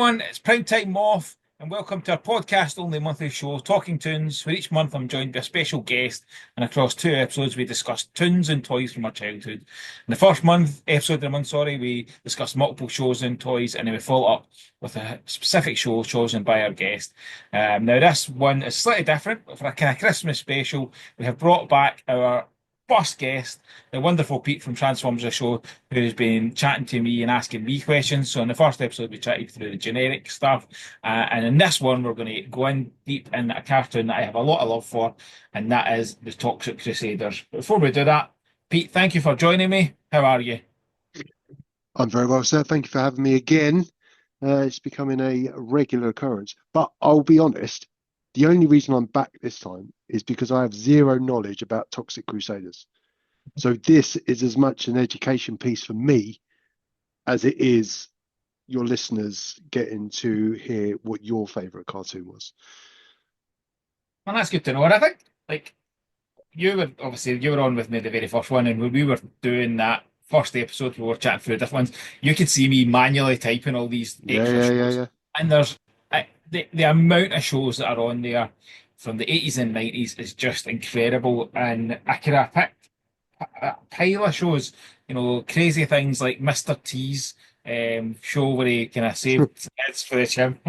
everyone, it's Prime Time Moff, and welcome to our podcast-only monthly show, Talking Toons, where each month I'm joined by a special guest, and across two episodes we discuss tunes and toys from our childhood. In the first episode of the month, we discuss multiple shows and toys, and then we follow up with a specific show chosen by our guest. Now this one is slightly different. For a kind of Christmas special, we have brought back our first guest, the wonderful Pete from Transformers the Show, who's been chatting to me and asking me questions. So in the first episode, we chatted through the generic stuff, and in this one, we're going to go in deep in a cartoon that I have a lot of love for, and that is the Toxic Crusaders. But before we do that, Pete, thank you for joining me. How are you? I'm very well, sir. Thank you for having me again. It's becoming a regular occurrence. But I'll be honest, the only reason I'm back this time is because I have zero knowledge about Toxic Crusaders. So this is as much an education piece for me as it is your listeners getting to hear what your favourite cartoon was. Well, that's good to know. And I think, you were on with me the very first one, and when we were doing that first episode, we were chatting through different ones. You could see me manually typing all these extra shows, Yeah. and there's the amount of shows that are on there from the 80s and 90s is just incredible. And I could have picked a pile of shows, crazy things like Mr. T's show where he kind of saved kids for the gym.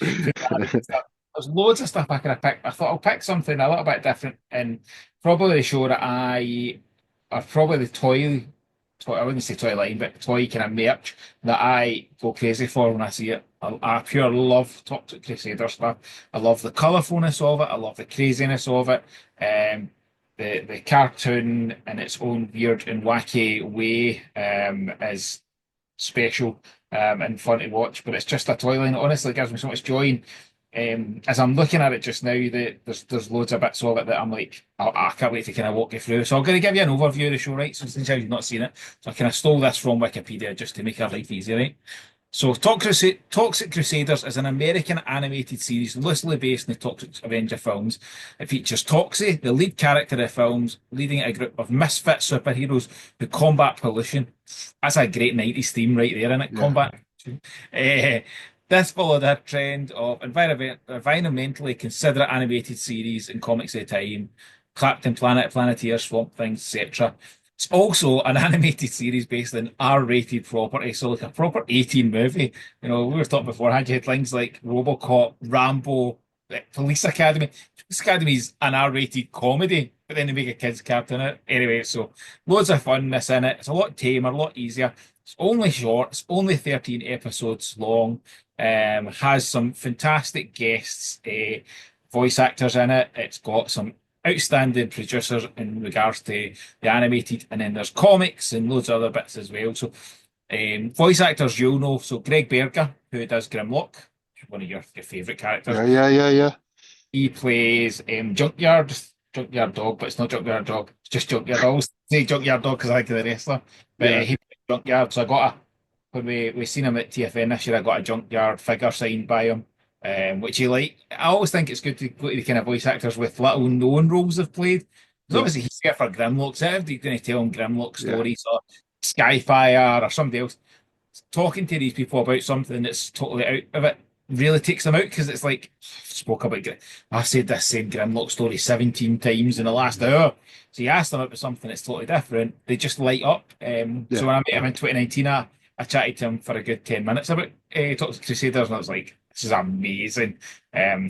There's loads of stuff I could have picked. I thought I'll pick something a little bit different, and probably the show that or probably the toy, I wouldn't say toy line, but toy kind of merch that I go crazy for when I see it. I pure love Toxic Crusader stuff. I love the colourfulness of it. I love the craziness of it. The cartoon in its own weird and wacky way is special and fun to watch. But it's just a toy line. It honestly gives me so much joy. As I'm looking at it just now, there's loads of bits of it that I'm like, I can't wait to kind of walk you through. So I'm going to give you an overview of the show, right? So since you've not seen it, so I kind of stole this from Wikipedia just to make our life easier, right? So Toxic Crusaders is an American animated series loosely based in the Toxic Avenger films. It features Toxie, the lead character of the films, leading a group of misfit superheroes who combat pollution. That's a great 90s theme right there, isn't it? Yeah. Combat. This followed a trend of environmentally considerate animated series and comics at the time, Captain Planet, Planeteer, Swamp Things, etc. It's also an animated series based on R-rated property, so like a proper 18 movie. We were talking beforehand, you had things like RoboCop, Rambo, Police Academy. Police Academy is an R-rated comedy, but then they make a kids' cartoon in it. Anyway, so loads of funness in it. It's a lot tamer, a lot easier. It's only short. It's only 13 episodes long. Has some fantastic guests, voice actors in it. It's got some outstanding producers in regards to the animated, and then there's comics and loads of other bits as well. So, voice actors you'll know. So Greg Berger, who does Grimlock, one of your favourite characters. Yeah. He plays Junkyard Dog, but it's not Junkyard Dog. It's just Junkyard. I always say Junkyard Dog because I think of the wrestler, but Yeah. he plays Junkyard. So I got when we seen him at TFN this year, I got a Junkyard figure signed by him, which he like. I always think it's good to go to the kind of voice actors with little known roles they've played. Because Yeah. obviously he's here for Grimlock, so everybody's going to tell him Grimlock Yeah. stories or Skyfire or somebody else. Talking to these people about something that's totally out of it really takes them out because it's like I've said this same Grimlock story 17 times in the last hour. So you ask them about something that's totally different, they just light up. So when I met him in 2019, I chatted to him for a good 10 minutes about Toxic Crusaders, and I was like, this is amazing.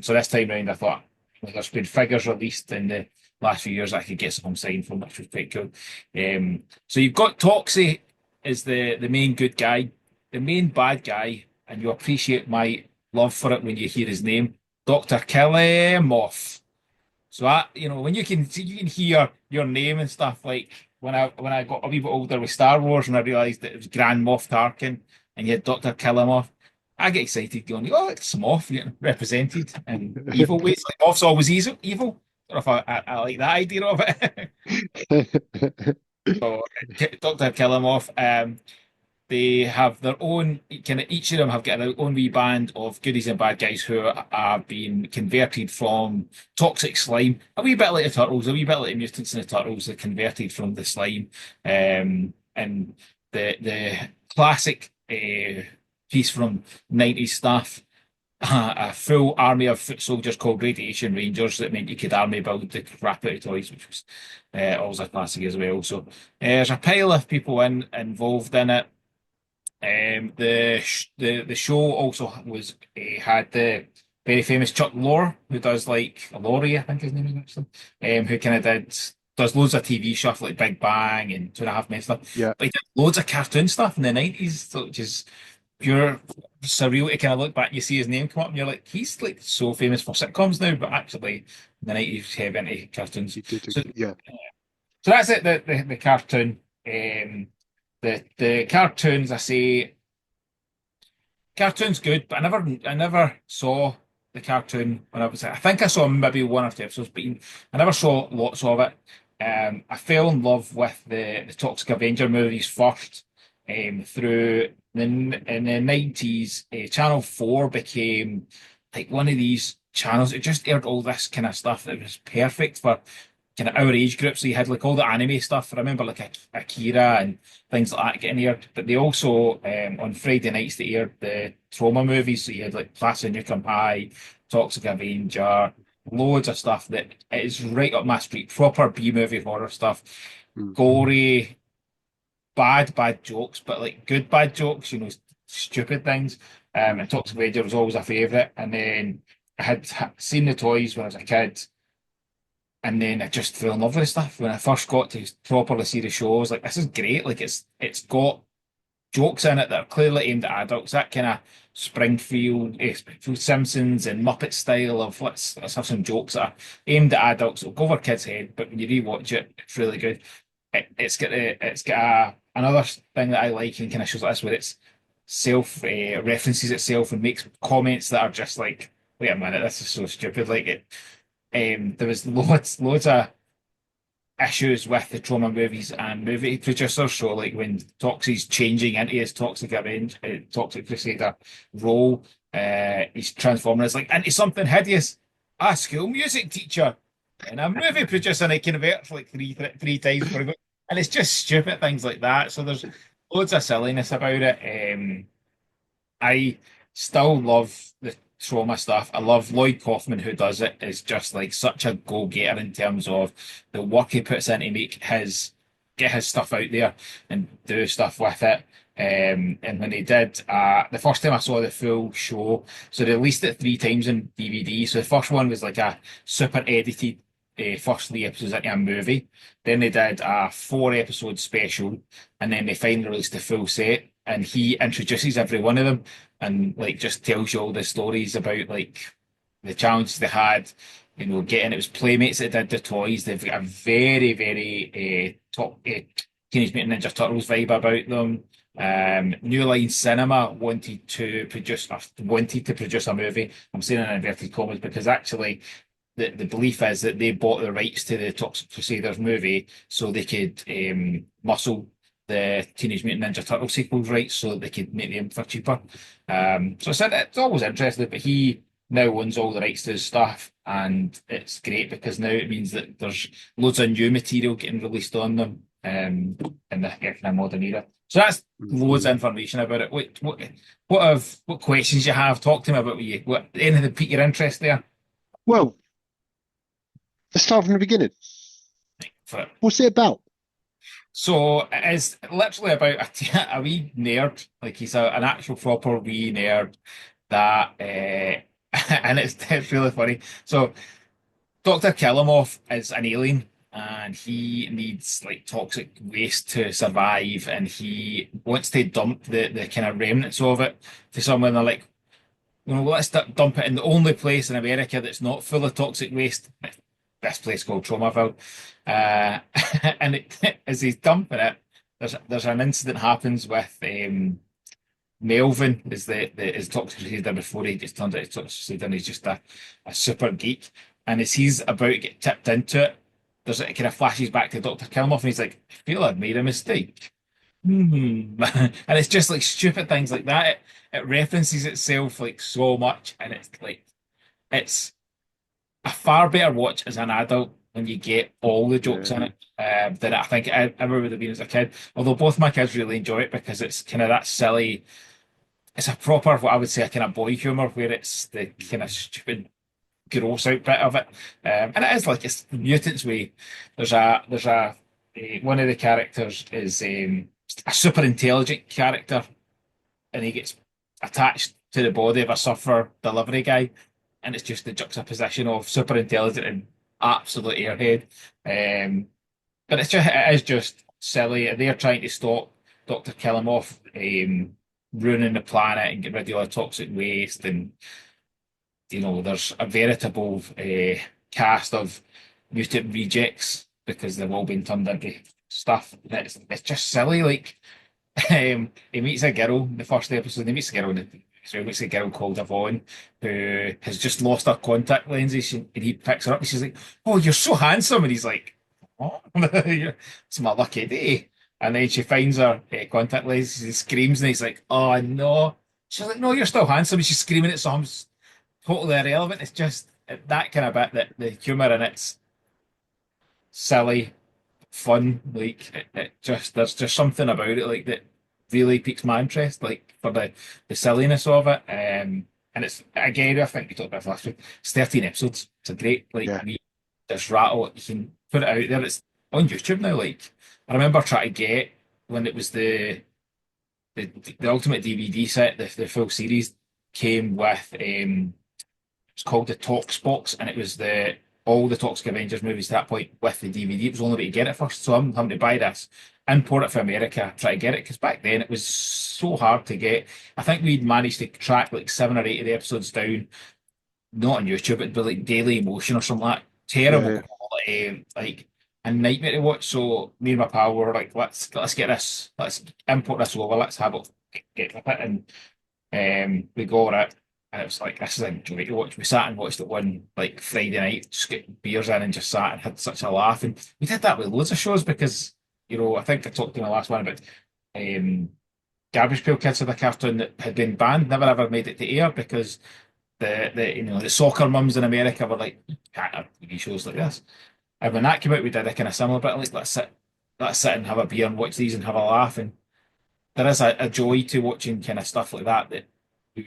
So this time round, I thought, there's been figures released in the last few years I could get some signed from, which was pretty cool. So you've got Toxie is the main good guy, the main bad guy, and you appreciate my love for it when you hear his name, Dr. Moff. So when you can hear your name and stuff, like when I got a wee bit older with Star Wars and I realised that it was Grand Moff Tarkin and you had Dr. Moff, I get excited going, oh, it's Moff getting represented in evil ways. Like Moff's always evil. I don't know if I like that idea of it. So Dr. Moff, they have their own kind of, each of them have got their own wee band of goodies and bad guys who are being converted from toxic slime. A wee bit like the Turtles, a wee bit like the Mutants and the Turtles are converted from the slime. And the classic piece from 90s stuff. A full army of foot soldiers called Radiation Rangers that meant you could army build the crap out of toys, which was always a classic as well. So there's a pile of people involved in it. The show also was had the very famous Chuck Lorre, who does like Laurie, I think his name is actually, who kind of does loads of TV stuff like Big Bang and Two and a Half Men stuff. Yeah, But he did loads of cartoon stuff in the 90s, which is pure surreal to kind of look back and you see his name come up and you're like, he's like so famous for sitcoms now, but actually in the 90s heavy into cartoons. he did. So Yeah. so that's it, the cartoon. The cartoons, I say, cartoon's good, but I never saw the cartoon when I was. I think I saw maybe one or two episodes, but I never saw lots of it. I fell in love with the Toxic Avenger movies first. Through in the 90s, Channel 4 became like one of these channels. It just aired all this kind of stuff that was perfect for kind of our age group. So you had like all the anime stuff. I remember like Akira and things like that getting aired. But they also on Friday nights they aired the trauma movies. So you had like Class of Nukem High, Toxic Avenger, loads of stuff that is right up my street. Proper B movie horror stuff, Mm. gory, bad jokes, but like good bad jokes. Stupid things. And Toxic Avenger was always a favourite. And then I had seen the toys when I was a kid. And then I just fell in love with the stuff. When I first got to properly see the show, I was like, this is great. Like it's got jokes in it that are clearly aimed at adults. That kind of Springfield Simpsons and Muppet style of let's have some jokes that are aimed at adults. It'll go over kids' head, but when you rewatch it, it's really good. It's got another thing that I like in kind of shows like this where it's self references itself and makes comments that are just like, wait a minute, this is so stupid. Like it. There was loads of issues with the trauma movies and movie producers. So, like when Toxie's changing into his Toxic Crusader role, he's transforming as like into something hideous. A school music teacher and a movie producer, and it converts like three times before I go. And it's just stupid things like that. So there's loads of silliness about it. I still love the trauma stuff. I love Lloyd Kaufman, who does it, is just like such a go-getter in terms of the work he puts in to get his stuff out there and do stuff with it. And when they did, the first time I saw the full show, so they released it three times in DVD. So the first one was like a super edited first three episodes into a movie. Then they did a four episode special, and then they finally released the full set. And he introduces every one of them and like just tells you all the stories about like the challenges they had, getting it was Playmates that did the toys. They've got a very, very top Teenage Mutant Ninja Turtles vibe about them. New Line Cinema wanted to produce a movie. I'm saying in inverted commas because actually the belief is that they bought the rights to the Toxic Crusaders movie so they could muscle the Teenage Mutant Ninja Turtle sequels rights so that they could make them for cheaper. So I said it's always interesting, but he now owns all the rights to his stuff, and it's great because now it means that there's loads of new material getting released on them in the kind of modern era. So that's loads of information about it. What questions you have? Talk to me about anything that pique your interest there. Well, let's start from the beginning. For, What's it about? So it is literally about a wee nerd, like he's an actual proper wee nerd that, and it's really funny. So Dr. Killamoff is an alien, and he needs like toxic waste to survive, and he wants to dump the kind of remnants of it to someone. They're like, let's dump it in the only place in America that's not full of toxic waste. This place called Tromaville. Uh, and as he's dumping it, there's an incident happens with Melvin is is Toxic Crusader before he gets turned into Toxic Crusader and he's just a super geek. And as he's about to get tipped into it, it kind of flashes back to Dr. Kilmoff and he's like, I feel I've made a mistake. And it's just like stupid things like that. It references itself like so much and it's like it's a far better watch as an adult when you get all the jokes in it than I think I ever would have been as a kid. Although both my kids really enjoy it because it's kind of that silly it's a proper, what I would say, a kind of boy humour, where it's the kind of stupid, gross out bit of it. And it is like it's the mutants way. One of the characters is a super intelligent character, and he gets attached to the body of a surfer delivery guy, and it's just the juxtaposition of super intelligent and absolute airhead. Um, but it is just silly. They're trying to stop Dr. Killimov ruining the planet and get rid of all the toxic waste, and there's a veritable cast of mutant rejects because they've all been turned into stuff. And it's just silly. Like he meets a girl in the first episode. He meets a girl he meets a girl called Yvonne who has just lost her contact lenses, and he picks her up and she's like, "Oh, you're so handsome," and he's like, "Oh, it's my lucky day." And then she finds her contact lenses and screams, and he's like, "Oh no!" She's like, "No, you're still handsome." And she's screaming at some totally irrelevant. It's just that kind of bit that the humor in it's silly, fun. Like it just there's just something about it like that really piques my interest, like for the silliness of it. And it's again, I think we talked about it last week. It's 13 episodes. It's a great like Yeah. we just rattle. You can put it out there. It's on YouTube now. Like I remember trying to get when it was the ultimate DVD set, the full series came with it's called the Tox box, and it was the all the Toxic Avengers movies at that point with the DVD. It was the only way to get it first, so I'm having to buy this, import it from America, try to get it because back then it was so hard to get. I think we'd managed to track like 7 or 8 of the episodes down, not on YouTube, it'd be like Daily Motion or something like that. Terrible Yeah. quality, like a nightmare to watch. So me and my pal were like, let's get this, let's import this over, let's have it get with it, and we go over it, and it was like this is a joy to watch. We sat and watched it one like Friday night, just get beers in and just sat and had such a laugh. And we did that with loads of shows because I think I talked in the last one about um, Garbage Pail Kids had a cartoon that had been banned, never ever made it to air because the soccer mums in America were like, can't have TV shows like this. And when that came out, we did a kind of similar bit like let's sit and have a beer and watch these and have a laugh. And there is a joy to watching kind of stuff like that you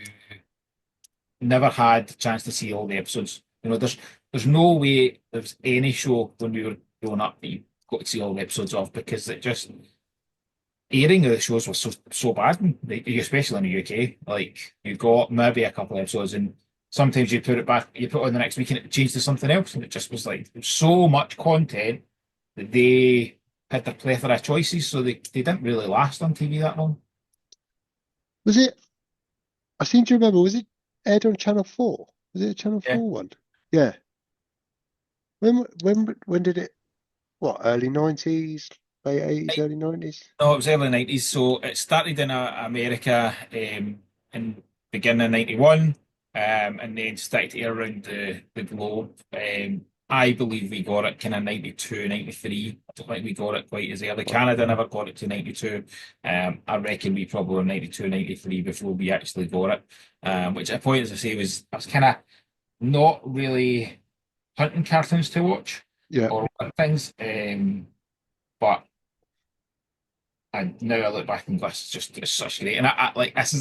never had a chance to see all the episodes. There's no way there's any show when we were growing up that you got to see all the episodes of because it just airing of the shows was so bad, especially in the UK. Like you got maybe a couple of episodes, and sometimes you put it back, you put it on the next week, and it changed to something else, and it just was like so much content that they had the plethora of choices, so they didn't really last on TV that long. Was it? I seem to remember. Was it aired on Channel 4? Was it a Channel Yeah. 4 one? Yeah. When did it? What? Early 90s, late 80s, early 90s? No, it was early 90s. So it started in America in beginning of 91, and then started to air around the globe. I believe we got it kind of 92, 93. I don't think we got it quite as early. Canada never got it to 92. I reckon we probably were 92, 93 before we actually got it. Which at a point, as I say, I was kind of not really hunting cartoons to watch Yeah. or things. But and now I look back and go, it's such great. And I like this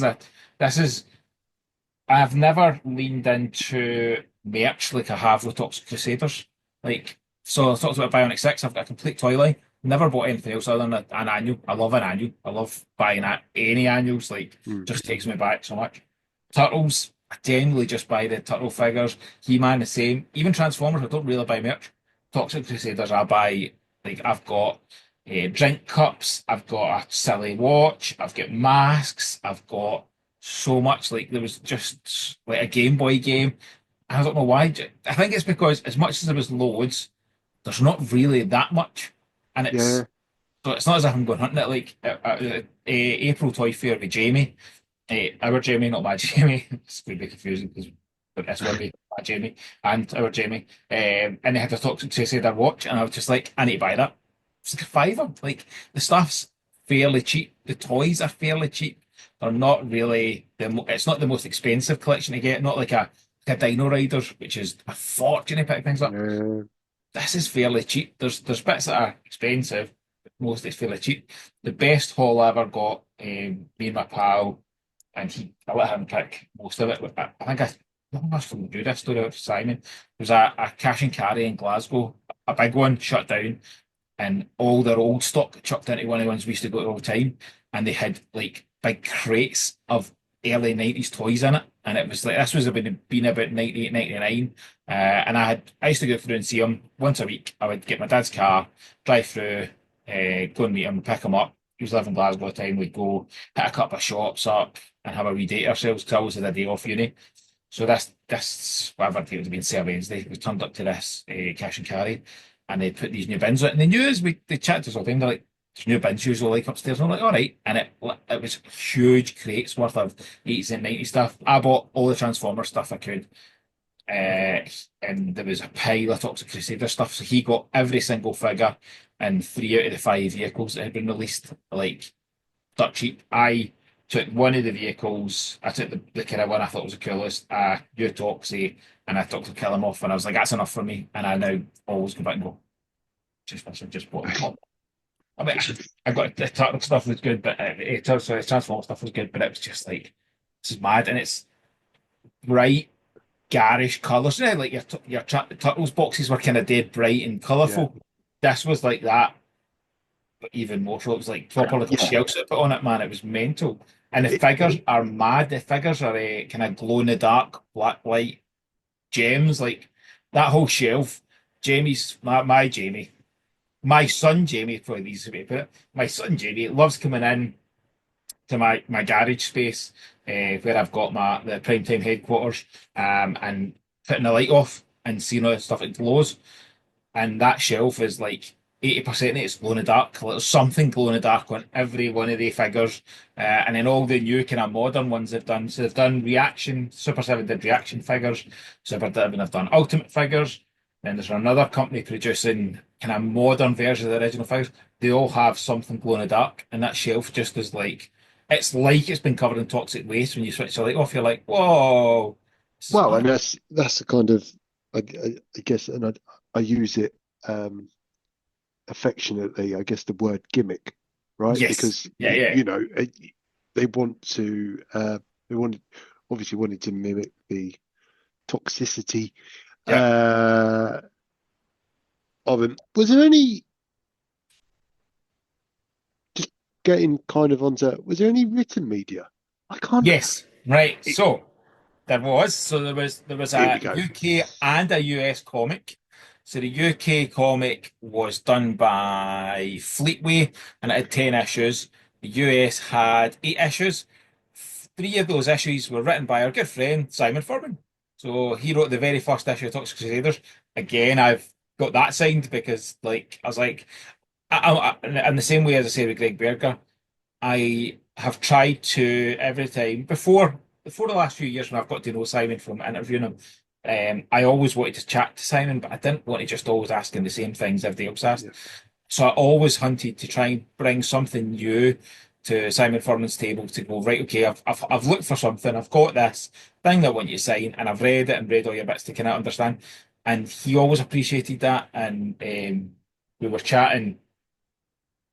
is I've never leaned into merch like I have with Toxic Crusaders. Like so I talked about Bionic 6, I've got a complete toy line. Never bought anything else other than an annual. I love an annual. I love buying any annuals, like Mm. just takes me back so much. Turtles, I generally just buy the turtle figures. He-Man the same. Even Transformers, I don't really buy merch. Toxic Crusaders, I buy like I've got drink cups. I've got a silly watch. I've got masks. I've got so much. Like there was just like a Game Boy game. I don't know why. I think it's because as much as there was loads, there's not really that much, and Yeah. it's not as if I'm going hunting it. Like April Toy Fair with Jamie, our Jamie, not my Jamie. It's going to be confusing because but this will be my Jamie and our Jamie. And they had to talk to say their watch, and I was just like, I need to buy that. It's like a fiver. Like the stuff's fairly cheap. The toys are fairly cheap. They're not really it's not the most expensive collection to get. Not like a Dino Riders, which is a fortune to pick things up. Yeah. This is fairly cheap. There's bits that are expensive, but most is fairly cheap. The best haul I ever got, me and my pal. and I let him pick most of it. I think I told you this story with Simon. There was a cash and carry in Glasgow, a big one shut down, and all their old stock chucked into one of the ones we used to go to all the time, and they had like big crates of early 90s toys in it. And it was like this was been about 98, 99. And I used to go through and see them once a week. I would get my dad's car, drive through, go and meet him, pick him up. He was living in Glasgow at the time. We'd go hit a couple of shops up and have a wee date ourselves because I always had a day off uni. So this whatever day it would have been, say Wednesday, we turned up to this cash and carry, and they put these new bins out. And they knew as they chatted to us all the time, they're like, "There's new bins usually like upstairs." And I'm like, "All right." And it was huge crates worth of 80s and 90s stuff. I bought all the Transformer stuff I could. And there was a pile of Toxic Crusader stuff. So he got every single figure and 3 out of the 5 vehicles that had been released, like dirt cheap. I took one of the vehicles. I took the kind of one I thought was the coolest. You Toxie, and I took to kill him off, and I was like, "That's enough for me." And I now always go back and go, just bought them. I mean, I got the turtle stuff was good, but sorry, the Transformer stuff was good, but it was just like this is mad, and it's bright, garish colours. You know, like your turtles boxes were kind of dead bright and Yeah. colourful. This was like that, but even more so. It was like proper little Yeah. shells that put on it, man. It was mental. And the It, figures are mad. The figures are kind of glow in the dark, black light gems. Like that whole shelf. My Jamie, my son Jamie, probably the easiest way to put it. My son Jamie loves coming in to my garage space, where I've got the primetime headquarters, and putting the light off and seeing all the stuff that glows. And that shelf is like 80% of it's glow in the dark. There's something glow in the dark on every one of the figures. And then all the new kind of modern ones they've done. So they've done reaction, Super 7 did reaction figures, Super 7 have done ultimate figures. Then there's another company producing kind of modern versions of the original figures. They all have something glow in the dark. And that shelf just is like, it's like it's been covered in toxic waste. When you switch the light off, you're like, whoa, this is well, mad. and that's the kind of I guess, and I use it affectionately. I guess the word gimmick, right? Yes. Because Yeah, yeah. they want to they wanted obviously wanted to mimic the toxicity Yeah. uh of him. Was there any just getting kind of onto was there any written media? I can't. Yes. Right. It, So there was here we a go. UK and a US comic. So the UK comic was done by Fleetway and it had 10 issues. The US had 8 issues. 3 of those issues were written by our good friend Simon Furman. So he wrote the very first issue of Toxic Crusaders. Again, I've got that signed because like I was like in the same way as I say with Greg Berger. I have tried to every time before the last few years when I've got to know Simon from interviewing him. I always wanted to chat to Simon, but I didn't want to just always ask him the same things everybody else asked. Yeah. So I always hunted to try and bring something new to Simon Furman's table to go, right, okay, I've looked for something, I've got this thing that I want you to sign, and I've read it and read all your bits to kind of understand. And he always appreciated that. And we were chatting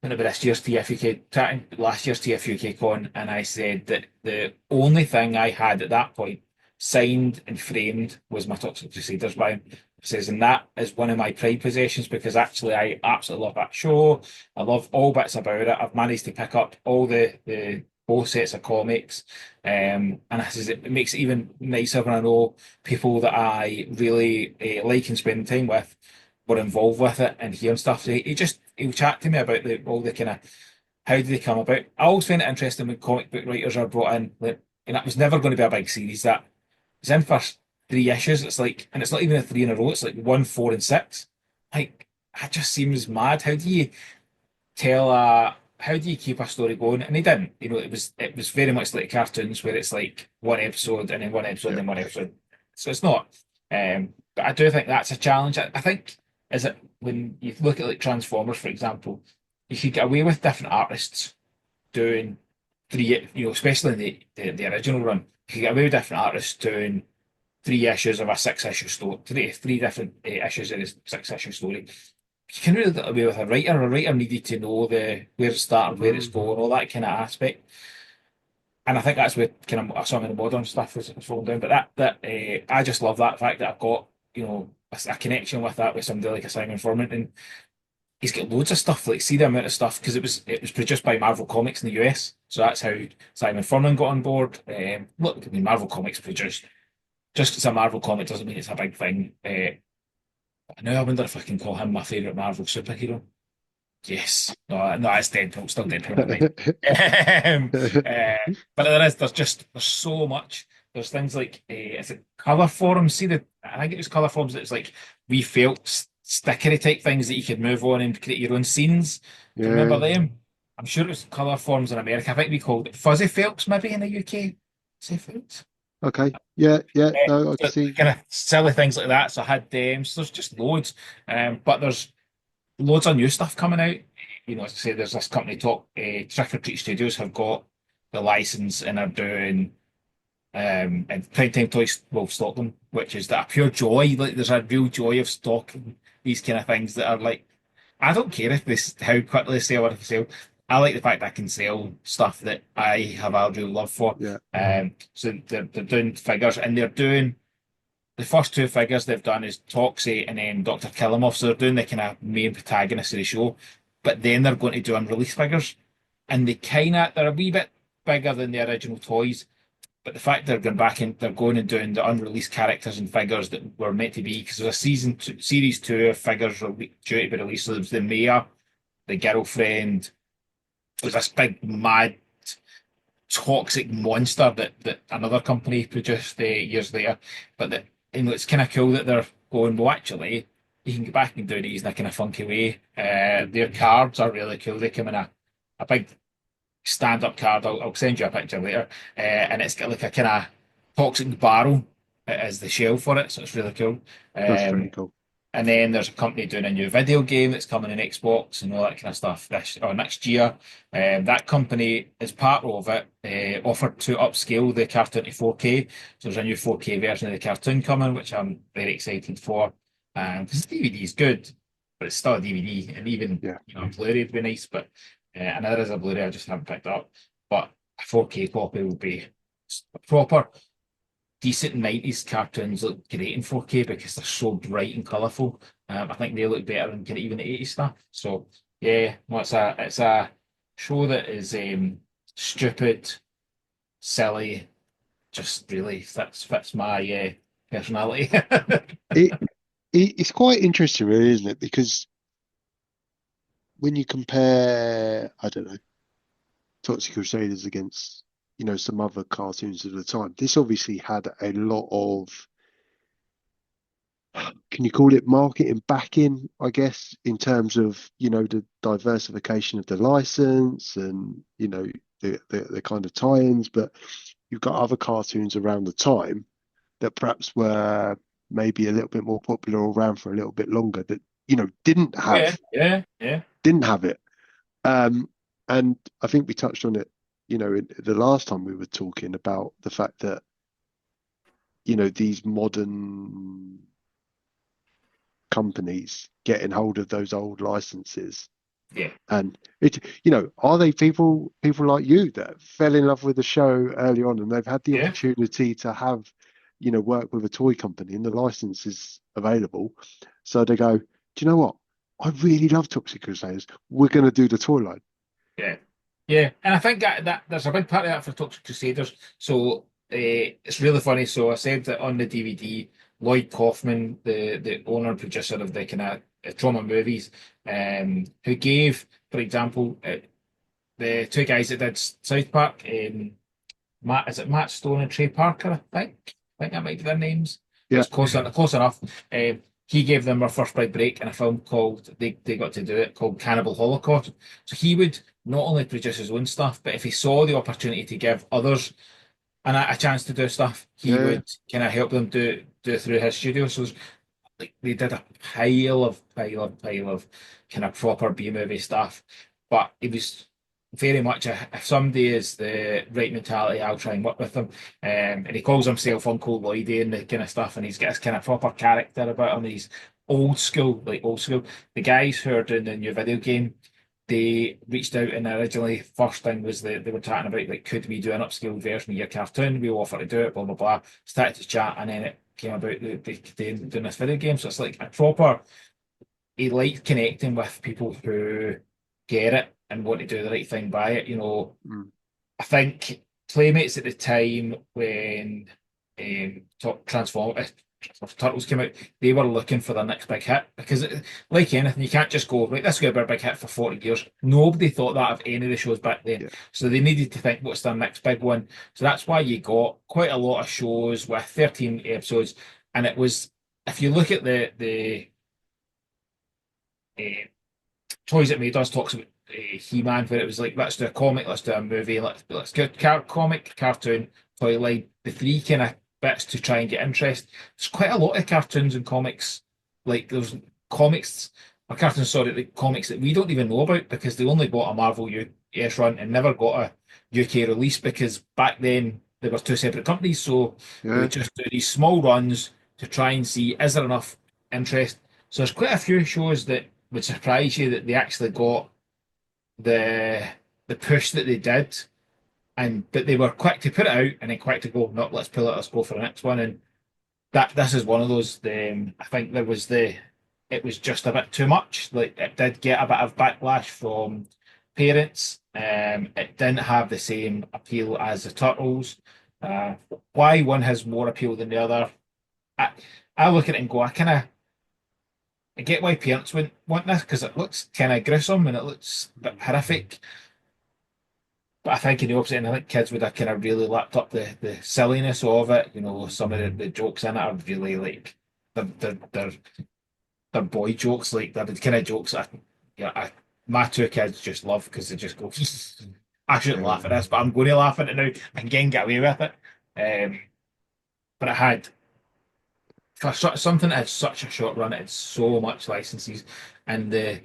whenever this year's TFUK chatting last year's TFUK con, and I said that the only thing I had at that point signed and framed was my Toxic Crusaders by him. He says, and that is one of my pride possessions because actually I absolutely love that show. I love all bits about it. I've managed to pick up all the both sets of comics. And I says it makes it even nicer when I know people that I really like and spend time with were involved with it and hearing stuff. So he'll chat to me about all the kind of how do they come about. I always find it interesting when comic book writers are brought in. Like, and it was never going to be a big series. That it's in for 3 issues. It's like, and it's not even a three in a row. It's like 1, 4, and 6. Like, that just seems mad. How do you keep a story going? And he didn't. It was very much like cartoons where it's like one episode and then one episode and Yeah. then one episode. So it's not. But I do think that's a challenge. I think is it when you look at like Transformers, for example, you could get away with different artists doing three, especially in the original run, you could get away with different artists doing 3 issues of a 6 issue story, three different issues in a 6 issue story. You can really get away with a writer. A writer needed to know where it started, where it's Mm. going, all that kind of aspect. and I think that's where kind of some of the modern stuff is falling down. But I just love that fact that I've got, a connection with that with somebody like a Simon Furman, and he's got loads of stuff. Like, see the amount of stuff, because it was produced by Marvel Comics in the US, so that's how Simon Furman got on board. Look, I mean, Marvel Comics produced. Just 'cause it's a Marvel comic doesn't mean it's a big thing. Now I wonder if I can call him my favourite Marvel superhero. Yes. No, no, it's Deadpool. Still Deadpool in my mind. But there's so much. There's things like, is it colour forums? See, I think it was colour forums. It's like we felt stickery type things that you could move on and create your own scenes. Do you remember Yeah. them? I'm sure it was colour forums in America. I think we called it Fuzzy Felts maybe in the UK. Fuzzy Felts. Okay. Yeah. Yeah. No, I can So see. kind of silly things like that. So I had them. So there's just loads. But there's loads of new stuff coming out. As I say, there's this company, Trick or Treat Studios, have got the license and are doing, and Primetime Toys will stock them, which is that a pure joy. Like, there's a real joy of stocking these kind of things that are like, I don't care if this how quickly they sell or if they sell. I like the fact that I can sell stuff that I have a real love for. Yeah. So they're doing figures, and they're doing the first two figures they've done is Toxie and then Dr. Killimov. So they're doing the kind of main protagonist of the show. But then they're going to do unreleased figures. And they're a wee bit bigger than the original toys. But the fact they're going back and they're going and doing the unreleased characters and figures that were meant to be, because there's a series two of figures due to be released. So there's the Maya, the girlfriend, there's this big mad toxic monster that another company produced years later. But it's kind of cool that they're going, well, actually, you can go back and do these in a kind of funky way. Their cards are really cool. They come in a big stand-up card. I'll send you a picture later. And it's got like a kind of toxic barrel as the shell for it, so it's really cool. That's very Um, cool. and then there's a company doing a new video game that's coming in Xbox and all that kind of stuff next year. That company, as part of it, offered to upscale the cartoon to 4K. So there's a new 4K version of the cartoon coming, which I'm very excited for. Because the DVD is good, but it's still a DVD, and even Yeah. a Blu-ray would be nice. But and there is a Blu-ray I just haven't picked up. But a 4K copy would be proper decent 90s cartoons look great in 4K because they're so bright and colourful. I think they look better than kind of even the 80s stuff. So yeah, no, it's a show that is stupid, silly, just really fits my personality. It, it's quite interesting, really, isn't it? Because when you compare, I don't know, Toxic Crusaders against, some other cartoons of the time, this obviously had a lot of, can you call it marketing backing, I guess, in terms of, the diversification of the license and, the kind of tie-ins, but you've got other cartoons around the time that perhaps were maybe a little bit more popular or around for a little bit longer that, didn't Oh yeah, have yeah. didn't have it. Um, and I think we touched on it, the last time we were talking about the fact that, these modern companies getting hold of those old licenses. Yeah, And are they people like you that fell in love with the show early on and they've had the yeah. opportunity to have, work with a toy company and the license is available. So they go, do you know what? I really love Toxic Crusaders. We're going to do the toy line. Yeah, yeah, and I think that there's a big part of that for Toxic Crusaders. So it's really funny. So I said that on the DVD, Lloyd Kaufman, the owner and producer of the kind of trauma movies, who gave, for example, the two guys that did South Park, is it Matt Stone and Trey Parker? I think that might be their names. Yeah, It's close enough. He gave them their first big break in a film called they got to do it called Cannibal Holocaust. So he would not only produce his own stuff, but if he saw the opportunity to give others a chance to do stuff, he yeah, would kind of help them do it through his studio. So like they did a pile of kind of proper B movie stuff, but it was very much if somebody is the right mentality, I'll try and work with them. And he calls himself Uncle Lloydie and the kind of stuff, and he's got this kind of proper character about him. He's old school, like old school. The guys who are doing the new video game, they reached out and originally first thing was that they were chatting about like could we do an upscaled version of your cartoon? We offer to do it, blah blah blah. Started to chat and then it came about they doing this video game. So it's like a proper he liked connecting with people who get it and want to do the right thing by it. Mm. I think Playmates at the time when Transform Turtles came out, they were looking for their next big hit because, like anything, you can't just go right. This is going to be a big hit for 40 years. Nobody thought that of any of the shows back then, Yeah. so they needed to think what's their next big one. So that's why you got quite a lot of shows with 13 episodes, and it was if you look at the uh, Toys That Made Us talks about He-Man, where it was like, let's do a comic, let's do a movie, let's get comic, cartoon, toy line, the three kind of bits to try and get interest. There's quite a lot of cartoons and comics, like there's comics or cartoons, sorry, like comics that we don't even know about because they only got a Marvel US run and never got a UK release because back then they were two separate companies, so they Yeah. would just do these small runs to try and see is there enough interest. So there's quite a few shows that would surprise you that they actually got the the push that they did, and but they were quick to put it out and then quick to go, no, let's pull it, let's go for the next one. And that this is one of those. I think there was it was just a bit too much. Like it did get a bit of backlash from parents. It didn't have the same appeal as the Turtles. Why one has more appeal than the other? I, I look at it and go, I get why parents wouldn't want this because it looks kind of gruesome and it looks a bit horrific. But I think in the opposite, end, I think kids would have kind of really lapped up the silliness of it. Some of the jokes in it are really like they're they're boy jokes, like they're the kind of jokes my two kids just love because they just go, I shouldn't Yeah. laugh at this, but I'm going to laugh at it now and again get away with it. But it had for something that had such a short run, it had so much licenses, and the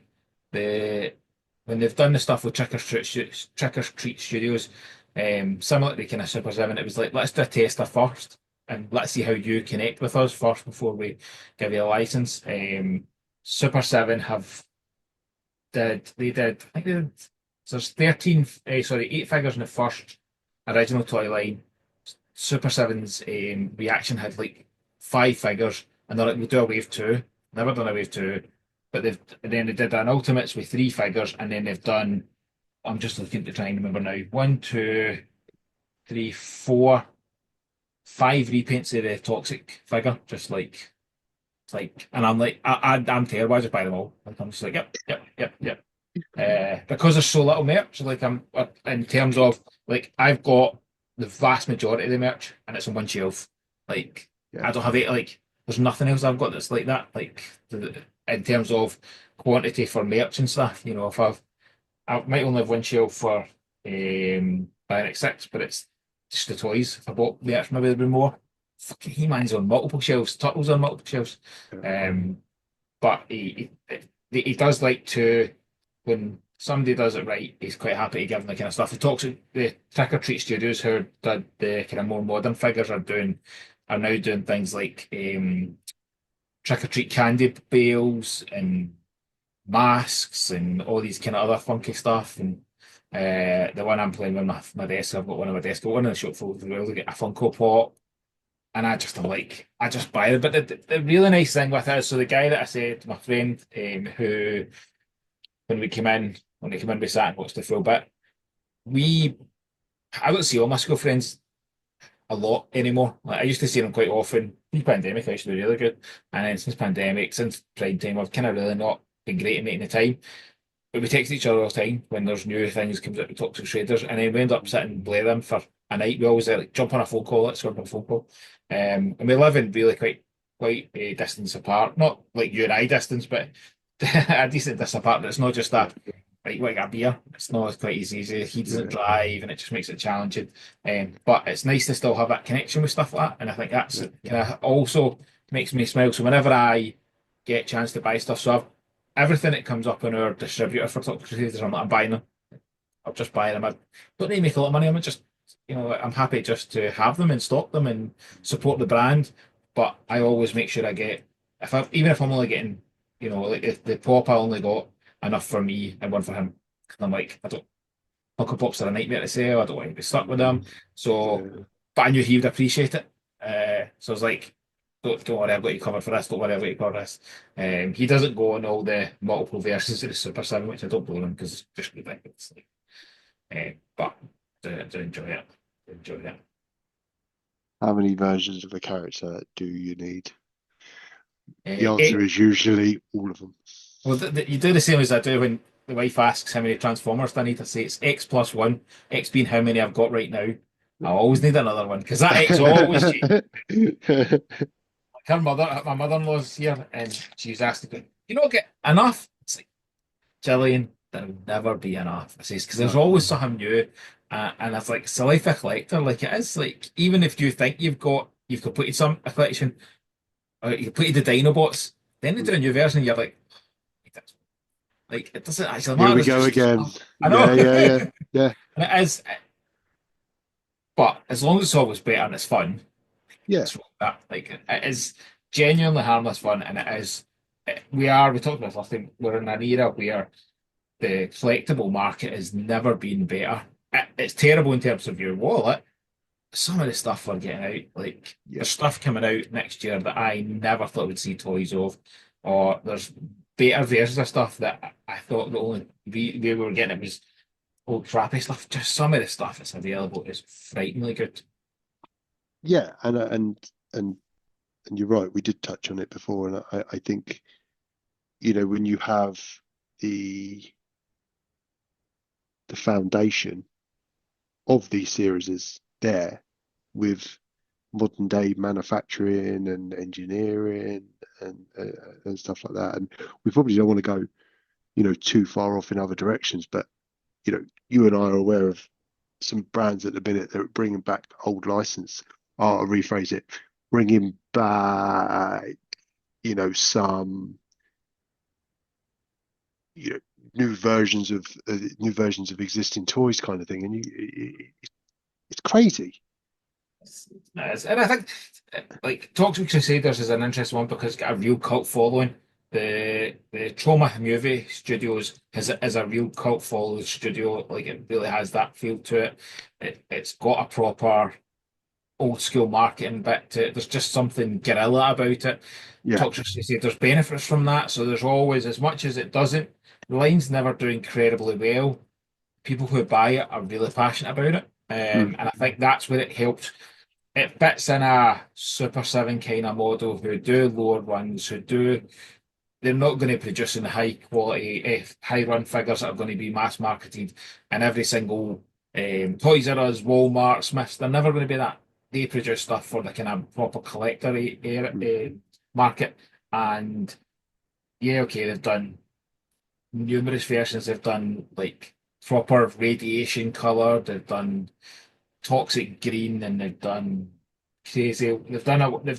when they've done the stuff with Trick or Treat Studios, similar to kind of Super Seven, it was like let's do a tester first, and let's see how you connect with us first before we give you a license. Super Seven I think they did. So there's 13, sorry, 8 figures in the first original toy line. Super Seven's reaction had like 5 figures, and they're like, we'll do a wave two. Never done a wave two, but and then they did an Ultimates with 3 figures, and then they've done. I'm just looking to try and remember now. One, two, three, four, 5 repaints of the Toxic figure, just like it's like, and I'm like, I'm terrible. I just buy them all. Like, I'm just like, yep, yep, yep, yep. Because there's so little merch, like in terms of like I've got the vast majority of the merch and it's on one shelf. Like Yeah. I don't have it like there's nothing else I've got that's like that. Like in terms of quantity for merch and stuff, if I might only have one shelf for Bionic Six, but it's just the toys. If I bought merch, maybe there'd be more. Fucking He-Man's on multiple shelves, Turtles on multiple shelves. Yeah. But he does like to when somebody does it right, he's quite happy to give them the kind of stuff. He talks the Trick or Treat Studios who did the kind of more modern figures are now doing things like Trick or Treat candy bales and masks and all these kind of other funky stuff. And the one I'm playing with my desk, I've got one on my desk, but one of the shop floors as well, to get a Funko Pop. And I just am like, I just buy it. But the really nice thing with it is, so the guy that I said, my friend, who when we came in, we sat and watched the full bit. We, I don't see all my school friends a lot anymore. Like I used to see them quite often. Pre-pandemic, I used to be really good, and then since pandemic, since prime time, I've kind of really not been great at making the time. But we text each other all the time when there's new things comes out with Toxic Traders, and then we end up sitting and play them for a night. We always like jump on a phone call, let's go on a phone call. And we live in really quite a distance apart, not like you and I distance, but a decent distance apart. But it's not just that like a beer. It's not quite as easy. He doesn't Yeah. drive, and it just makes it challenging. But it's nice to still have that connection with stuff like that, and I think that's Yeah. kind of also makes me smile. So whenever I get a chance to buy stuff, so everything that comes up on our distributor for Toxic Crusaders, I'm buying them. I'll just buy them. I don't need to make a lot of money. I'm just, I'm happy just to have them and stock them and support the brand. But I always make sure I get, even if I'm only getting, like if the pop I only got enough for me and one for him. And I'm like, I don't, Funko Pops are a nightmare to sell. I don't want to be stuck with them. So, Yeah. but I knew he would appreciate it. So I was like, don't worry, I've got you covered for this. Don't worry, I've got you covered for this. He doesn't go on all the multiple versions of the Super 7, which I don't blame him because it's just ridiculous. But do enjoy it. Enjoy it. How many versions of a character do you need? The answer Eight. is usually all of them. Well, you do the same as I do when the wife asks how many Transformers do I need. I say it's X plus one. X being how many I've got right now. I always need another one because that X always changes. Like her mother, my mother-in-law's here, and she's asked me, "You not get enough?" It's like, Gillian, there'll never be enough. I says because there's No. always something new, and it's like it's a life of a collector. Like it is like even if you think you've completed some a collection, or you completed the Dinobots, then they do a new version, and you're like it doesn't actually Here matter. we There's go just again. stuff. I know, Yeah, yeah, yeah, yeah, and it is. But as long as it's always better and it's fun, yeah, it's that like it is genuinely harmless fun, and it is. We talked about this last time. We're in an era where the collectible market has never been better. It's terrible in terms of your wallet. Some of the stuff we're getting out, like yeah, there's stuff coming out next year that I never thought we'd see toys of, or there's better versions of stuff that I thought the only we were getting it was old crappy stuff. Just some of the stuff that's available is frighteningly good. yeah. And and you're right. We did touch on it before, and I think when you have the the foundation of these series is there with modern day manufacturing and engineering and stuff like that. And we probably don't want to go, too far off in other directions, but you and I are aware of some brands at the minute that are bringing back old license. I'll rephrase it, bringing back, some, you know, new versions of existing toys, kind of thing, and it's crazy. And I think like Toxic Crusaders is an interesting one because it's got a real cult following. The Trauma movie studios has a real cult following studio. Like it really has that feel to it. It's got a proper old school marketing bit to it. There's just something guerrilla about it. Yeah. Toxic Crusaders benefits from that. So there's always, as much as it doesn't, the line's never do incredibly well. People who buy it are really passionate about it. Mm. And I think that's where it helps. It fits in a Super 7 kind of model who do lower ones, they're not going to produce in high quality, high run figures that are going to be mass marketed in every single Toys R Us, Walmart, Smiths. They're never going to be that. They produce stuff for the kind of proper collector Mm. market. And yeah, okay, they've done numerous versions. They've done like proper radiation color. They've done toxic green, and they've done crazy. They've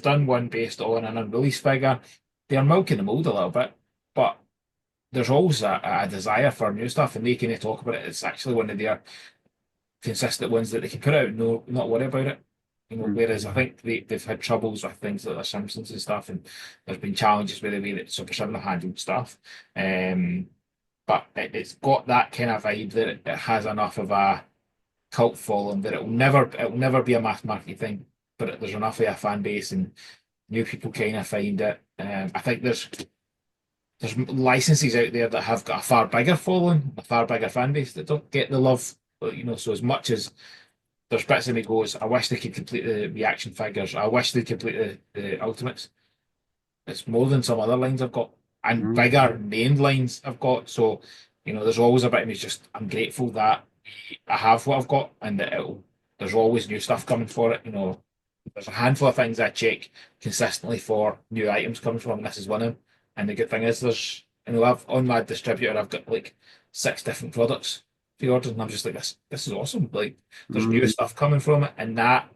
done one based on an unreleased figure. They're milking the mold a little bit, but there's always a desire for new stuff, and they can talk about it. It's actually one of their consistent ones that they can put out, no, not worry about it. Mm. Whereas I think they've had troubles with things like the Simpsons and stuff, and there's been challenges with the way that Super 7 have handled stuff. But it's got that kind of vibe that it has enough of a cult following that it'll never be a mass market thing, but there's enough of a fan base and new people kind of find it. I think there's licenses out there that have got a far bigger following, a far bigger fan base that don't get the love. So as much as there's bits of me goes, I wish they could complete the reaction figures. I wish they could complete the ultimates. It's more than some other lines I've got, and Mm. bigger named lines I've got. So, there's always a bit of me just I'm grateful that I have what I've got, and that there's always new stuff coming for it. There's a handful of things I check consistently for new items coming from, and this is one of them. And the good thing is, I've on my distributor, I've got like 6 different products pre-ordered, and I'm just like, this is awesome. Like, there's new Mm. stuff coming from it, and that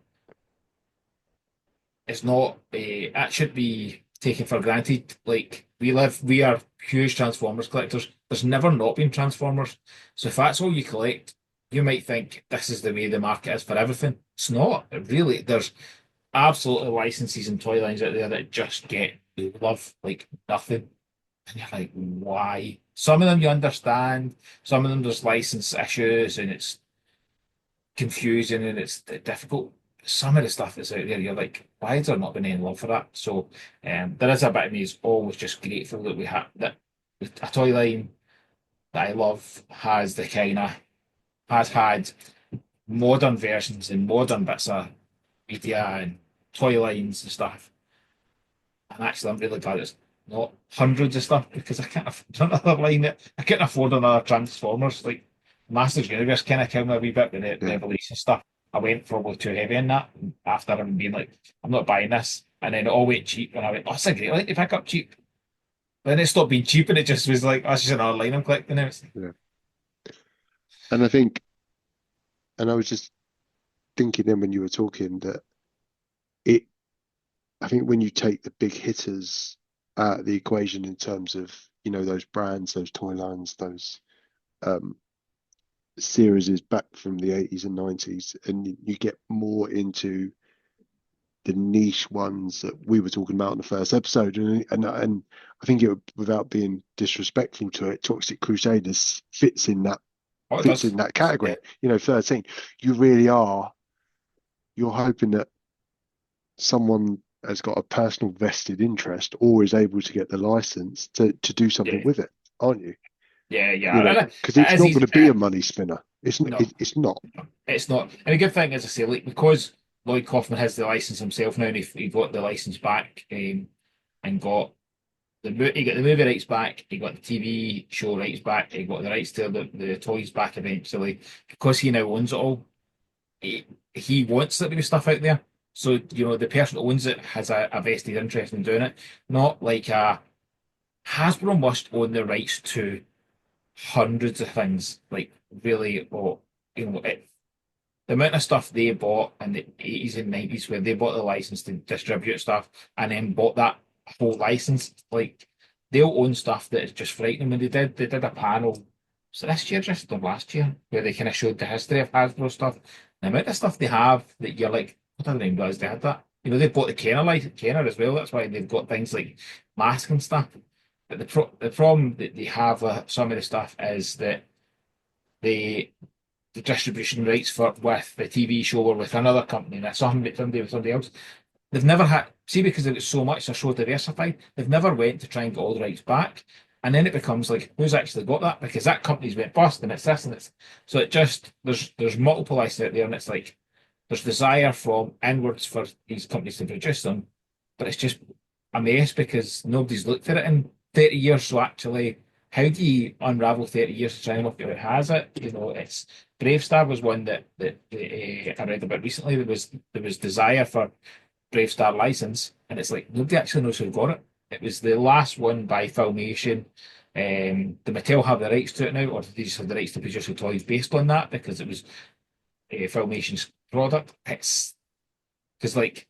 it's not that should be taken for granted. Like we are huge Transformers collectors. There's never not been Transformers. So if that's all you collect, you might think this is the way the market is for everything. It's not. Really, there's absolutely licenses and toy lines out there that just get love like nothing. And you're like, why? Some of them you understand, some of them there's license issues and it's confusing and it's difficult. Some of the stuff that's out there, you're like, why has there not been any love for that? So there is a bit of me is always just grateful that we have that a toy line that I love has the kind of has had modern versions and modern bits of media and toy lines and stuff. And actually, I'm really glad it's not hundreds of stuff because I can't afford another line. I couldn't afford another Transformers. Like Masters Universe kind of killed me a wee bit with the Yeah. Revelation stuff. I went probably too heavy in that after having been like, I'm not buying this. And then it all went cheap. And I went, oh, that's a great line to pick up cheap. But then it stopped being cheap and it just was like, that's just another line I'm collecting now. Yeah. And I think, and I was just thinking then when you were talking that it, I think when you take the big hitters out of the equation in terms of, those brands, those toy lines, those um, series back from the 80s and 90s, and you get more into the niche ones that we were talking about in the first episode, and I think it, without being disrespectful to it, Toxic Crusaders Oh, it fits does. in that Yeah. category. 13. You really are. You're hoping that someone has got a personal vested interest or is able to get the license to do something Yeah. with it, aren't you? Yeah. Yeah. And Because it it's is not going easy. to be a money spinner. No. It's not. It's not. And the good thing, as I say, like because Lloyd Kaufman has the license himself now, and he got the license back, and got he got the movie rights back, he got the TV show rights back, he got the rights to the toys back eventually. Because he now owns it all, he wants there to be stuff out there. So, the person who owns it has a vested interest in doing it. Not like Hasbro must own the rights to hundreds of things. Like really, or the amount of stuff they bought in the 80s and 90s where they bought the license to distribute stuff and then bought that whole license, like they'll own stuff that is just frightening. When they did a panel, so this year just or last year, where they kind of showed the history of Hasbro stuff. The amount of stuff they have that you're like, I didn't even realize they had that. They bought the Kenner license, Kenner as well. That's why they've got things like Mask and stuff. But the problem that they have with some of the stuff is that they the distribution rights for with the TV show or with another company, and somebody with somebody else. They've never had see because they've got so much, they're so diversified. They've never went to try and get all the rights back, and then it becomes like who's actually got that because that company's went bust and it's this and it's so it just there's multiple licenses out there and it's like there's desire from inwards for these companies to produce them, but it's just a mess because nobody's looked at it in 30 years. So actually, how do you unravel 30 years to try and look at who has it? It's Brave Star was one that I read about recently. There was desire for Brave Star license, and it's like nobody actually knows who got it. It was the last one by Filmation. The Mattel have the rights to it now, or did they just have the rights to produce the toys based on that because it was Filmation's product? It's because like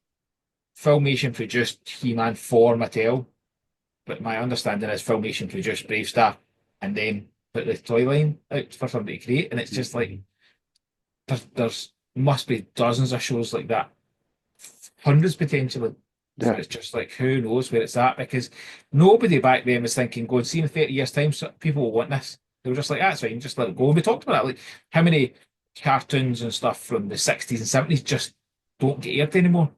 Filmation produced He-Man for Mattel, but my understanding is Filmation produced Brave Star and then put the toy line out for somebody to create, and it's just like there's must be dozens of shows like that, hundreds potentially. So Yeah. it's just like who knows where it's at because nobody back then was thinking, go and see in 30 years' time, so people will want this. They were just like, that's fine, just let it go. And we talked about that, like how many cartoons and stuff from the 60s and 70s just don't get aired anymore.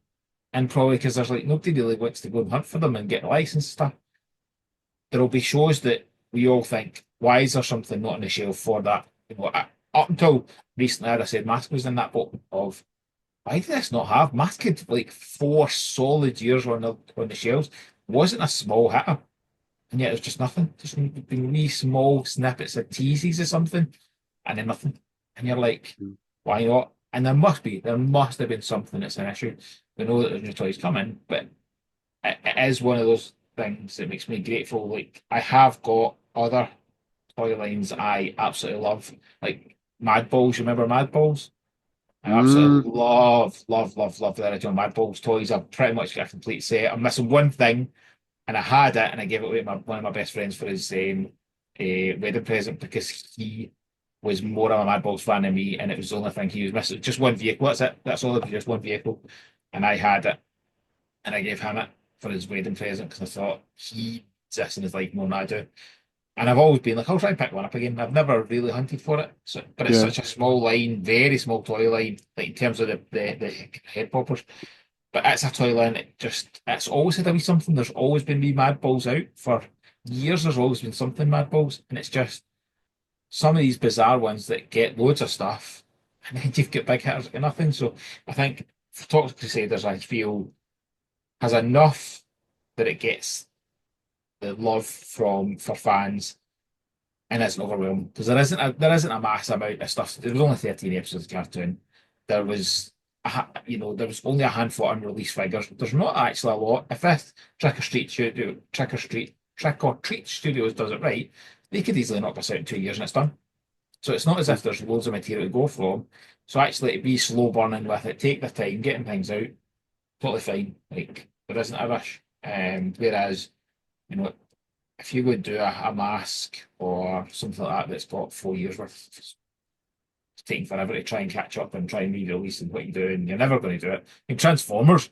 And probably because there's like nobody really wants to go and hunt for them and get a license and stuff. There'll be shows that we all think, why is there something not on the shelf for that? Up until recently, as I said, Mask was in that boat of why did this not have Mask had like 4 solid years on the shelves. Wasn't a small hitter, and yet there's just nothing. Just been wee small snippets of teases or something, and then nothing. And you're like, Mm. why not? And there must have been something that's an issue. We know that there's new toys coming, but it is one of those things that makes me grateful. Like I have got other toy lines I absolutely love, like Mad Balls. You remember Mad Balls? I Mm. absolutely love the original Mad Balls toys. I've pretty much got a complete set. I'm missing one thing, and I had it, and I gave it away to one of my best friends for his wedding present because he was more of a Mad Balls fan than me, and it was the only thing he was missing. Just one vehicle. That's it. That's all. It was just one vehicle, and I had it, and I gave him it for his wedding present because I thought he existing as like more than I do. And I've always been like, I'll try and pick one up again. I've never really hunted for it. So, but it's Yeah. such a small line, very small toy line, like in terms of the head poppers. But it's a toy line. It's always had a wee something. There's always been wee Mad Balls out for years. There's always been something Mad Balls, and it's just some of these bizarre ones that get loads of stuff, and then you've got big hitters and nothing. So I think for Toxic Crusaders, I feel has enough that it gets the love from for fans and isn't overwhelmed because there isn't a mass amount of stuff. There was only 13 episodes of cartoon. There was there was only a handful of unreleased figures. There's not actually a lot. If this Trick or Treat Studios does it right, they could easily knock this out in 2 years and it's done. So it's not as if there's loads of material to go from. So actually, to be slow burning with it, take the time, getting things out, totally fine. Like there isn't a rush. Whereas, you know, if you go and do a mask or something like that that's got 4 years worth, it's taking forever to try and catch up and try and re-release and what you do, and you're never going to do it. I mean, Transformers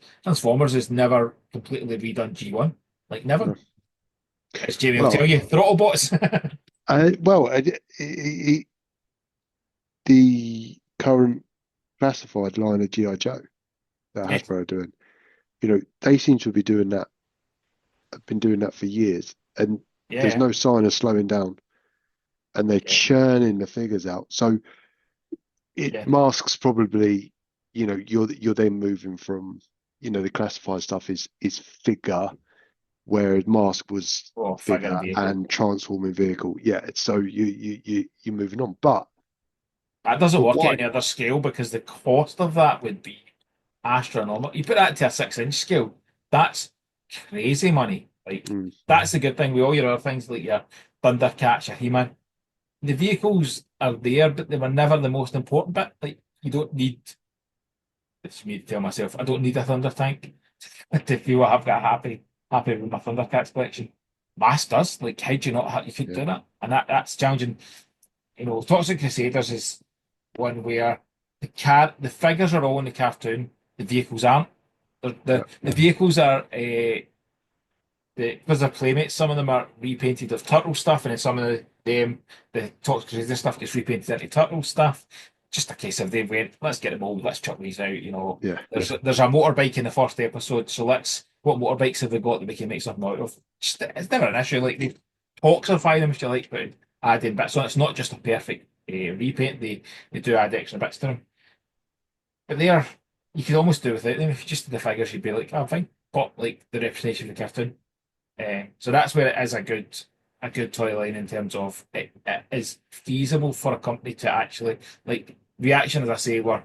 is never completely redone G1, like never. No. As Jamie will Well, tell you, Throttlebots. well, the current classified line of GI Joe that Yeah, Hasbro are doing, they seem to be doing that. Have been doing that for years, and there's yeah, no sign of slowing down. And they're yeah, churning the figures out. So it yeah. masks probably, you're then moving from, the classified stuff is figure, whereas mask was Oh, figure and figure vehicle. and transforming vehicle. Yeah, so you're moving on. That doesn't But work at what? any other scale because the cost of that would be astronomical. You put that to a 6 inch scale, that's crazy money. Like Mm, that's the good thing with all your other things like your Thundercats, your He-Man. The vehicles are there, but they were never the most important bit. Like you don't need. It's me to tell myself I don't need a Thunder tank to feel I've got happy with my Thundercats collection. Mass does. Like how do you not? You could yeah, do that, and that's challenging. You know, Toxic Crusaders is one where the figures are all in the cartoon, the vehicles aren't. The vehicles are because they're playmates. Some of them are repainted of turtle stuff, and then some of the Toxic Crusader stuff gets repainted into turtle stuff. Just a case of they went, let's get them old, let's chuck these out. You know, yeah, there's a motorbike in the first episode, so let's what motorbikes have we got that we can make something out of? Just, it's never an issue. Like they toxify them if you like, but adding bits on. It's not just a perfect repaint. They do add extra bits to them. But they are, you could almost do without them. If you just did the figures, you'd be like, oh, fine. But like the reputation of the cartoon. So that's where it is a good toy line in terms of it is feasible for a company to actually like reaction, as I say, were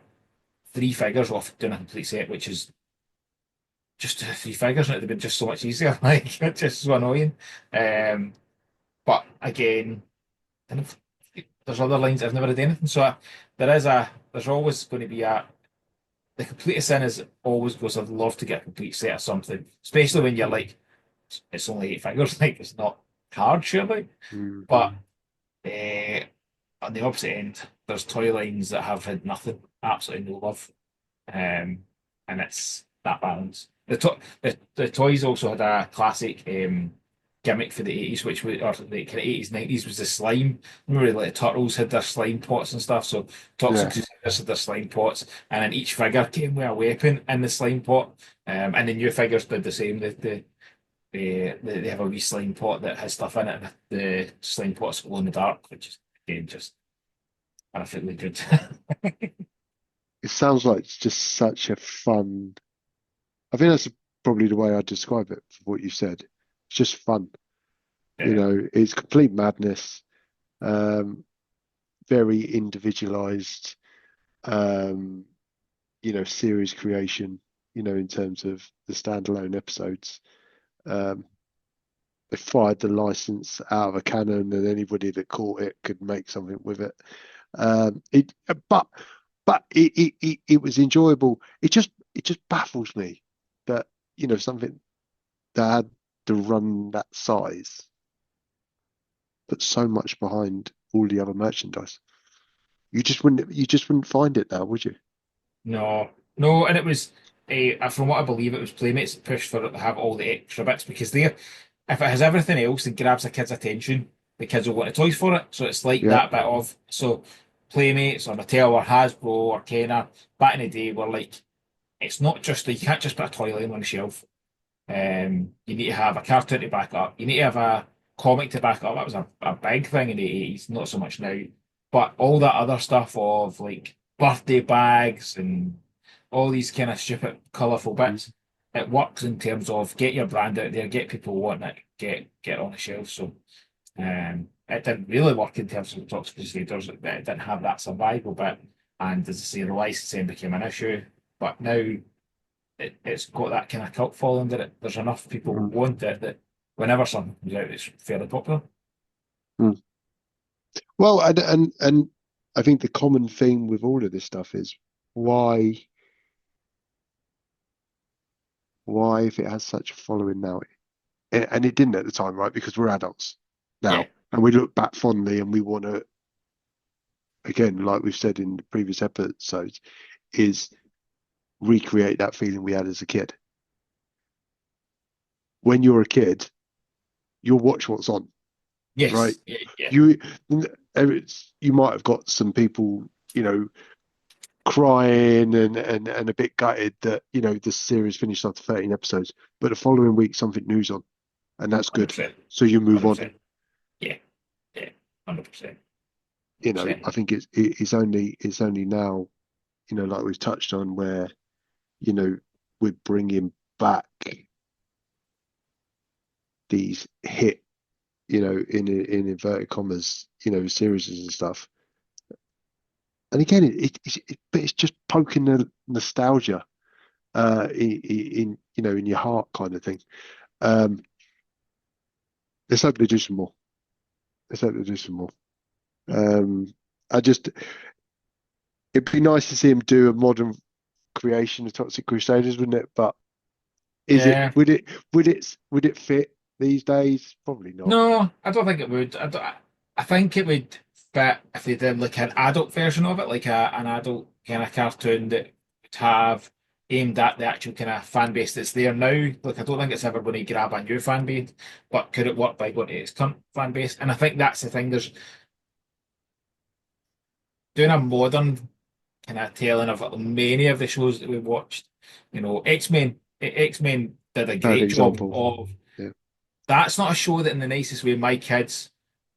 three figures off doing a complete set, which is just three figures, and it'd have been just so much easier. Like it's just so annoying. Um, but again, and there's other lines I've never had anything. So there's always going to be the complete sin is always goes. I'd love to get a complete set of something, especially when you're like it's only eight figures, like it's not hard, surely. mm, But on the opposite end, there's toy lines that have had nothing, absolutely no love, and it's that balance. The toys also had a classic gimmick for the 80s, which was or the kind of 80s, 90s was the slime. Remember, like the turtles had their slime pots and stuff. So Toxic yeah. Crusaders had their slime pots, and then each figure came with a weapon in the slime pot. And the new figures did the same. They have a wee slime pot that has stuff in it. And the slime pot's glow in the dark, which is again just perfectly good. It sounds like it's just such a fun. I think that's probably the way I describe it for what you said. It's just fun. Yeah, It's complete madness. Um, very individualized. Um, series creation. In terms of the standalone episodes. Um, they fired the license out of a cannon, and anybody that caught it could make something with it. It, but it was enjoyable. It just baffles me that something that had to run that size put so much behind all the other merchandise. You just wouldn't find it now, would you? no, no, and it was from what I believe, it was Playmates that pushed for it to have all the extra bits because if it has everything else and grabs a kid's attention, the kids will want the toys for it. So it's like Yeah. that bit of so Playmates or Mattel or Hasbro or Kenner back in the day were like it's not just you can't just put a toy line on the shelf. You need to have a cartoon to back up. You need to have a comic to back up. That was a big thing in the 80s, not so much now. But all that other stuff of like birthday bags and all these kind of stupid, colourful Mm. bits, it works in terms of get your brand out there, get people wanting it, get it on the shelf. So it didn't really work in terms of Toxic Crusaders. It didn't have that survival bit. And as I say, the licensing became an issue. But now it's got that kind of cult following that there's enough people who Mm. want it that whenever something comes out, it's fairly popular. Mm. Well, and I think the common theme with all of this stuff is why why if it has such a following now, and it didn't at the time, right? Because we're adults Yeah, now, and we look back fondly, and we want to, again, like we've said in the previous episodes, is recreate that feeling we had as a kid. When you're a kid, you'll watch what's on, right? yes, yeah, yeah, You you might have got some people, crying and a bit gutted that the series finished after 13 episodes, but the following week something new's on, and that's good. 100%, So you move on. 100%, yeah, yeah, 100%, I 100%. think it's only now, like we've touched on, where you know we're bringing back these hit, in inverted commas, series and stuff. And again, but it's just poking the nostalgia in your heart kind of thing. Um, let's hope they do some more. Let's hope they do some more. Um, I just it'd be nice to see him do a modern creation of Toxic Crusaders, wouldn't it? But is it Yeah, would it fit these days? Probably not. no, I don't think it would. I think it would fit if they did like an adult version of it, like an adult kind of cartoon that would have aimed at the actual kind of fan base that's there now. Like, I don't think it's ever going to grab a new fan base, but could it work by going to its current fan base? And I think that's the thing. There's doing a modern kind of telling of many of the shows that we've watched. X-Men did a Bad great job example. of. Yeah. That's not a show that in the nicest way my kids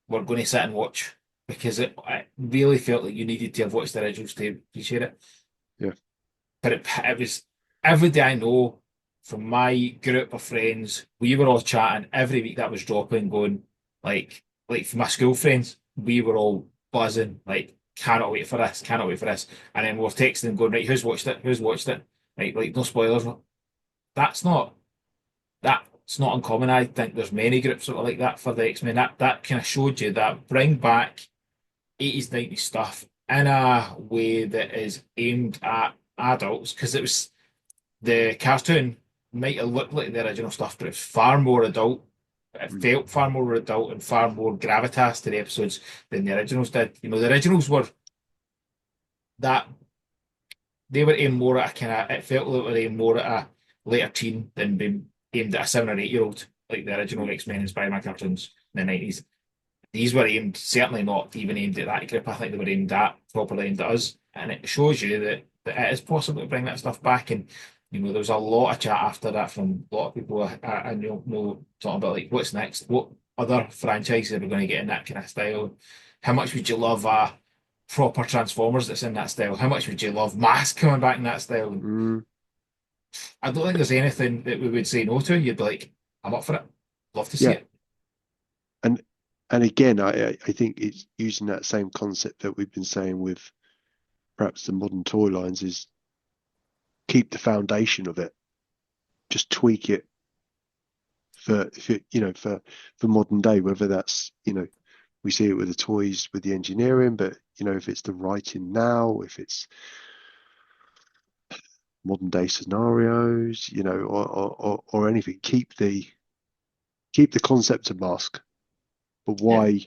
were going to sit and watch because it really felt like you needed to have watched the originals to appreciate it. Yeah. But it was every day I know from my group of friends, we were all chatting every week that was dropping, going like for my school friends, we were all buzzing, like cannot wait for this, cannot wait for this. And then we're texting going, right, who's watched it? Who's watched it? Like no spoilers. That's not that's not uncommon. I think there's many groups that are like that for the X-Men. That kind of showed you that bring back 80s, 90s stuff in a way that is aimed at adults because it was the cartoon might have looked like the original stuff, but it's far more adult. It Mm. felt far more adult and far more gravitas to the episodes than the originals did. The originals were that they were aimed more at a kind of it felt like they were aimed more at a later teen than being aimed at a 7 or 8 year old, like the original Mm. X-Men and Spider-Man cartoons in the 90s. These were aimed certainly not even aimed at that group. I think they were aimed at properly aimed at us. And it shows you that it is possible to bring that stuff back. And there was a lot of chat after that from a lot of people I know talking about like what's next, what other franchises are we going to get in that kind of style? How much would you love proper Transformers that's in that style? How much would you love Mask coming back in that style? And Mm. I don't think there's anything that we would say no to. You'd be like, I'm up for it. Love to see Yeah. it. And and again, I think it's using that same concept that we've been saying with perhaps the modern toy lines is keep the foundation of it, just tweak it for modern day, whether that's we see it with the toys with the engineering, but if it's the writing now, if it's modern day scenarios, or anything, keep the concept of Mask. But Yeah,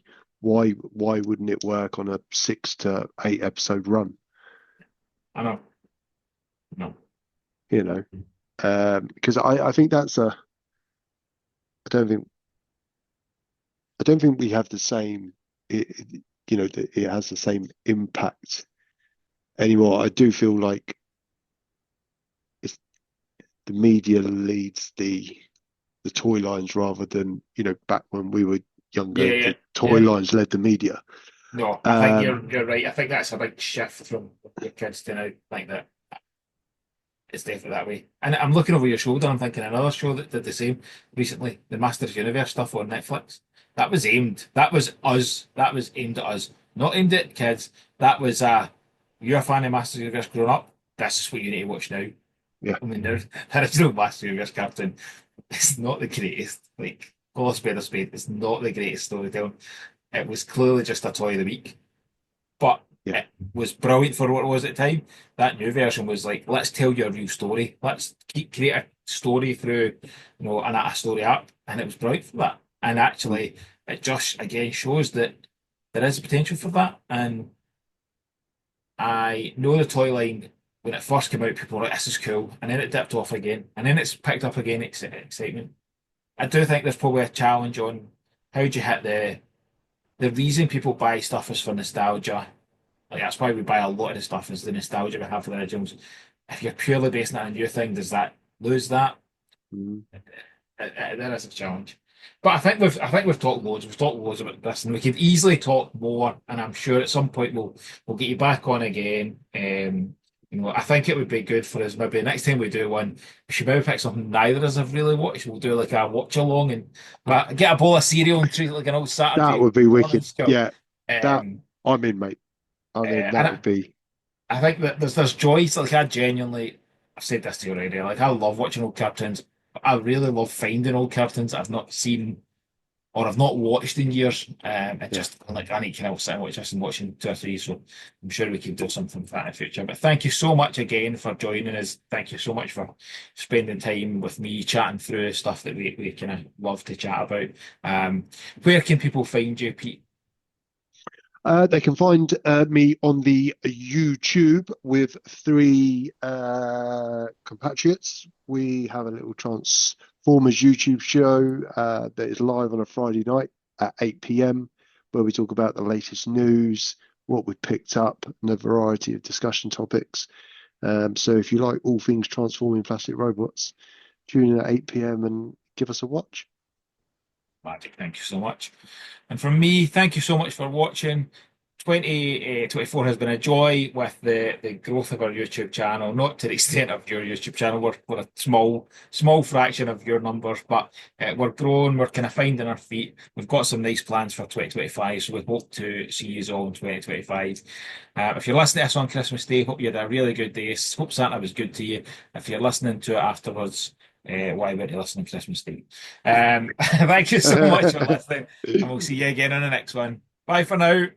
why wouldn't it work on a 6 to 8 episode run? I know. No. Because I think I don't think I don't think we have the same, it has the same impact anymore. I do feel like it's the media leads the toy lines rather than, back when we were younger, Yeah, yeah, the toy yeah. lines led the media. No, I think Um, you're right. I think that's a big shift from your kids to now. Like that, it's definitely that way. And I'm looking over your shoulder. I'm thinking another show that did the same recently, the Masters Universe stuff on Netflix. That was aimed. That was us. That was aimed at us, not aimed at kids. That was you're a fan of Masters Universe growing up. This is what you need to watch now. yeah, I mean, there is no Masters Universe cartoon. It's not the greatest. Like, call a spade a spade. It's not the greatest storytelling. It was clearly just a toy of the week, but yeah. it was brilliant for what it was at the time. That new version was like, let's tell you a real story. Let's create a story through, a story arc, and it was brilliant for that. And Mm, actually, it just again shows that there is potential for that. And I know the toy line when it first came out, people were like, "This is cool," and then it dipped off again, and then it's picked up again. Excitement. I do think there's probably a challenge on how do you hit the reason people buy stuff is for nostalgia. Like that's why we buy a lot of the stuff is the nostalgia we have for the originals. If you're purely basing it on a new thing, does that lose that? mm. There is a challenge. But I think we've talked loads. We've talked loads about this, and we could easily talk more. And I'm sure at some point we'll get you back on again. I think it would be good for us. Maybe the next time we do one, we should maybe pick something neither of us have really watched. We'll do like a watch along and get a bowl of cereal and treat it like an old That Saturday would be morning wicked. school. Yeah, that Um, I'm in, mate. I'm in. and That would be. I think that there's joy. So like I genuinely, I've said this to you already. Like I love watching old cartoons. I really love finding old cartoons I've not seen or I've not watched in years. It Yeah. just like I need to sit and watch this and watching two or three. So I'm sure we can do something for that in the future. But thank you so much again for joining us. Thank you so much for spending time with me chatting through stuff that we kind of love to chat about. Um, where can people find you, Pete? They can find me on the YouTube with three compatriots. We have a little Transformers YouTube show that is live on a Friday night at 8 p.m., where we talk about the latest news, what we picked up, and a variety of discussion topics. So if you like all things transforming plastic robots, tune in at 8 p.m. and give us a watch. Magic. Thank you so much. And from me, thank you so much for watching. 2024 has been a joy with the growth of our YouTube channel, not to the extent of your YouTube channel. We're a small fraction of your numbers, but we're growing, we're kind of finding our feet. We've got some nice plans for 2025, so we hope to see you all in 2025. If you're listening to us on Christmas Day, hope you had a really good day. Hope Santa was good to you. If you're listening to it afterwards, why weren't you listening Christmas Day? Thank you so much for listening, and we'll see you again on the next one. Bye for now.